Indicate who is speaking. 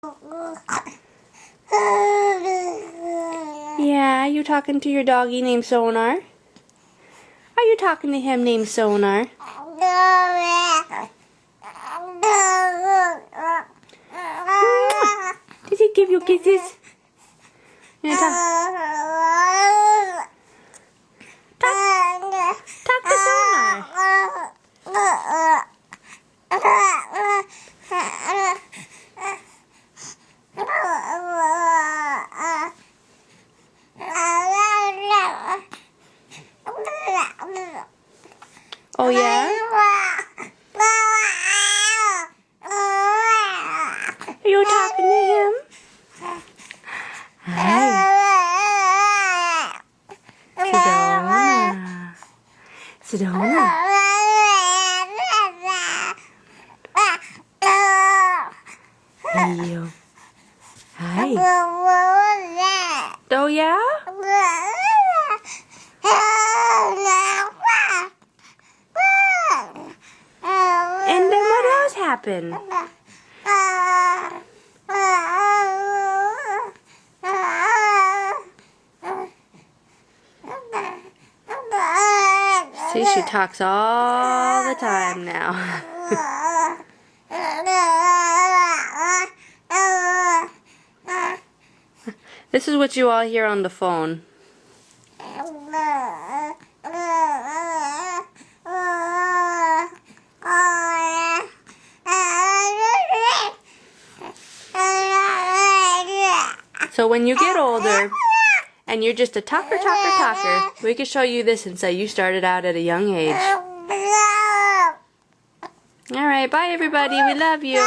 Speaker 1: Yeah, you talking to your doggy named Sonar? Are you talking to him named Sonar? Did he give you kisses? Yeah, talk to Sonar. Oh yeah? Are you talking to him? Hi. Sedona. Hey. Hi. Oh yeah? And then what else happened? See, she talks all the time now. This is what you all hear on the phone. So when you get older and you're just a talker, we can show you this and say you started out at a young age. Alright, bye everybody. We love you.